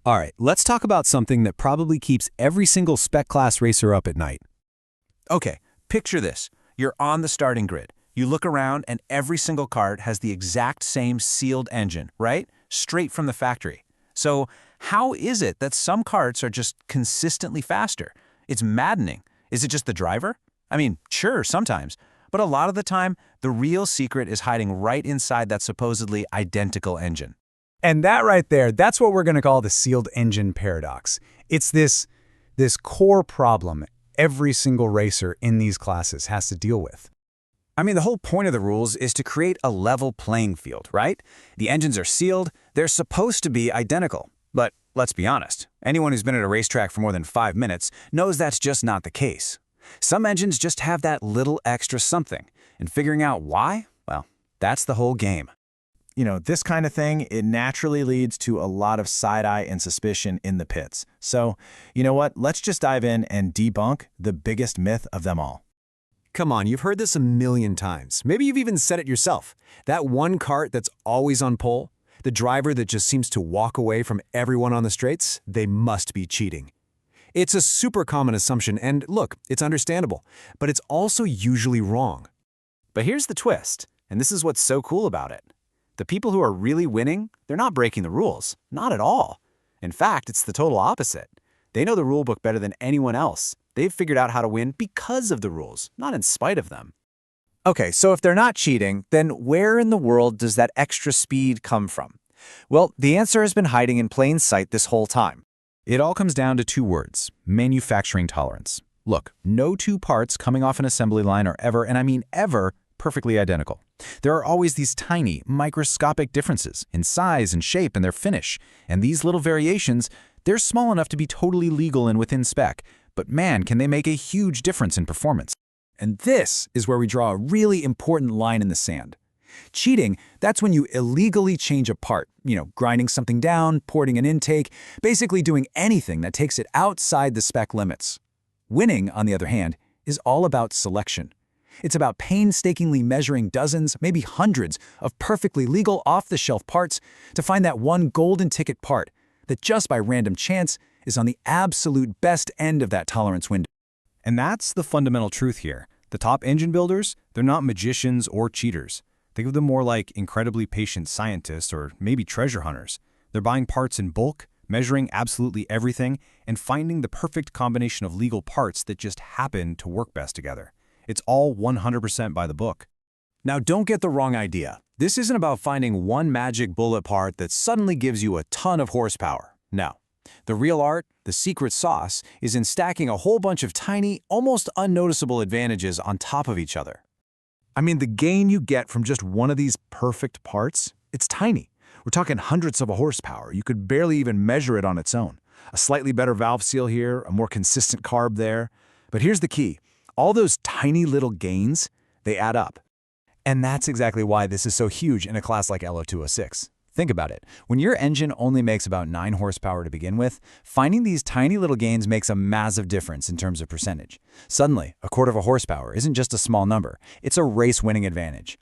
All right, let's talk about something that probably keeps every single spec class racer up at night. Okay, picture this. You're on the starting grid. You look around and every single kart has the exact same sealed engine, right? Straight from the factory. So how is it that some karts are just consistently faster? It's maddening. Is it just the driver? I mean, sure, sometimes. But a lot of the time, the real secret is hiding right inside that supposedly identical engine. And that right there, that's what we're going to call the sealed engine paradox. It's this core problem every single racer in these classes has to deal with. I mean, the whole point of the rules is to create a level playing field, right? The engines are sealed, they're supposed to be identical. But let's be honest, anyone who's been at a racetrack for more than 5 minutes knows that's just not the case. Some engines just have that little extra something, and figuring out why, well, that's the whole game. You know, this kind of thing, it naturally leads to a lot of side-eye and suspicion in the pits. So, you know what? Let's just dive in and debunk the biggest myth of them all. Come on, you've heard this a million times. Maybe you've even said it yourself. That one kart that's always on pole, the driver that just seems to walk away from everyone on the straights, they must be cheating. It's a super common assumption, and look, it's understandable, but it's also usually wrong. But here's the twist, and this is what's so cool about it. The people who are really winning, they're not breaking the rules. Not at all. In fact, it's the total opposite. They know the rule book better than anyone else. They've figured out how to win because of the rules, not in spite of them. Okay, so if they're not cheating, then where in the world does that extra speed come from? Well, the answer has been hiding in plain sight this whole time. It all comes down to 2 words: manufacturing tolerance. Look, no 2 parts coming off an assembly line are ever, and I mean ever, perfectly identical. There are always these tiny, microscopic differences in size and shape and their finish, and these little variations, they're small enough to be totally legal and within spec, but man, can they make a huge difference in performance. And this is where we draw a really important line in the sand. Cheating, that's when you illegally change a part, grinding something down, porting an intake, basically doing anything that takes it outside the spec limits. Winning, on the other hand, is all about selection. It's about painstakingly measuring dozens, maybe hundreds, of perfectly legal off-the-shelf parts to find that one golden ticket part that just by random chance is on the absolute best end of that tolerance window. And that's the fundamental truth here. The top engine builders, they're not magicians or cheaters. Think of them more like incredibly patient scientists or maybe treasure hunters. They're buying parts in bulk, measuring absolutely everything, and finding the perfect combination of legal parts that just happen to work best together. It's all 100% by the book. Now, don't get the wrong idea. This isn't about finding one magic bullet part that suddenly gives you a ton of horsepower. No. The real art, the secret sauce, is in stacking a whole bunch of tiny, almost unnoticeable advantages on top of each other. I mean, the gain you get from just one of these perfect parts, it's tiny. We're talking hundreds of horsepower. You could barely even measure it on its own. A slightly better valve seal here, a more consistent carb there. But here's the key. All those tiny little gains, they add up. And that's exactly why this is so huge in a class like LO206. Think about it. When your engine only makes about 9 horsepower to begin with, finding these tiny little gains makes a massive difference in terms of percentage. Suddenly, a quarter of a horsepower isn't just a small number. It's a race-winning advantage.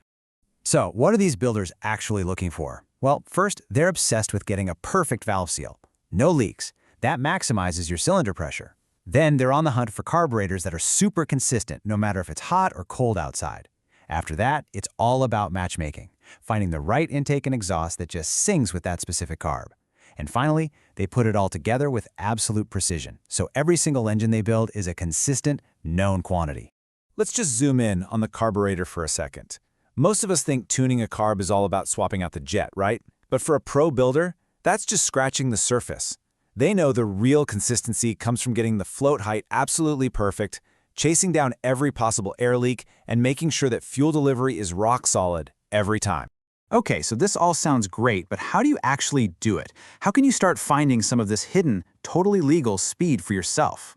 So, what are these builders actually looking for? Well, first, they're obsessed with getting a perfect valve seal. No leaks. That maximizes your cylinder pressure. Then they're on the hunt for carburetors that are super consistent, no matter if it's hot or cold outside. After that, it's all about matchmaking, finding the right intake and exhaust that just sings with that specific carb. And finally, they put it all together with absolute precision, so every single engine they build is a consistent, known quantity. Let's just zoom in on the carburetor for a second. Most of us think tuning a carb is all about swapping out the jet, right? But for a pro builder, that's just scratching the surface. They know the real consistency comes from getting the float height absolutely perfect, chasing down every possible air leak, and making sure that fuel delivery is rock solid every time. Okay, so this all sounds great, but how do you actually do it? How can you start finding some of this hidden, totally legal speed for yourself?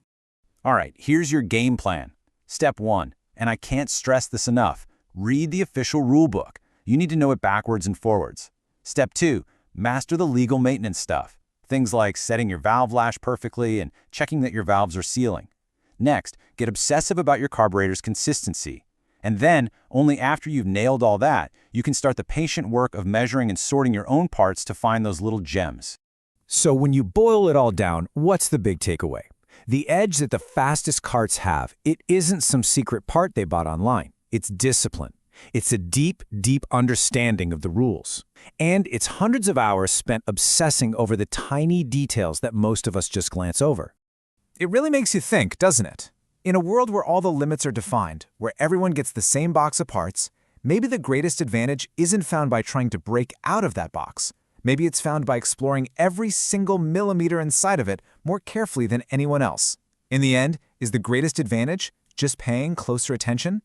All right, here's your game plan. Step 1, and I can't stress this enough, read the official rulebook. You need to know it backwards and forwards. Step 2, master the legal maintenance stuff. Things like setting your valve lash perfectly and checking that your valves are sealing. Next, get obsessive about your carburetor's consistency. And then, only after you've nailed all that, you can start the patient work of measuring and sorting your own parts to find those little gems. So when you boil it all down, what's the big takeaway? The edge that the fastest karts have, it isn't some secret part they bought online. It's discipline. It's a deep, deep understanding of the rules. And it's hundreds of hours spent obsessing over the tiny details that most of us just glance over. It really makes you think, doesn't it? In a world where all the limits are defined, where everyone gets the same box of parts, maybe the greatest advantage isn't found by trying to break out of that box. Maybe it's found by exploring every single millimeter inside of it more carefully than anyone else. In the end, is the greatest advantage just paying closer attention?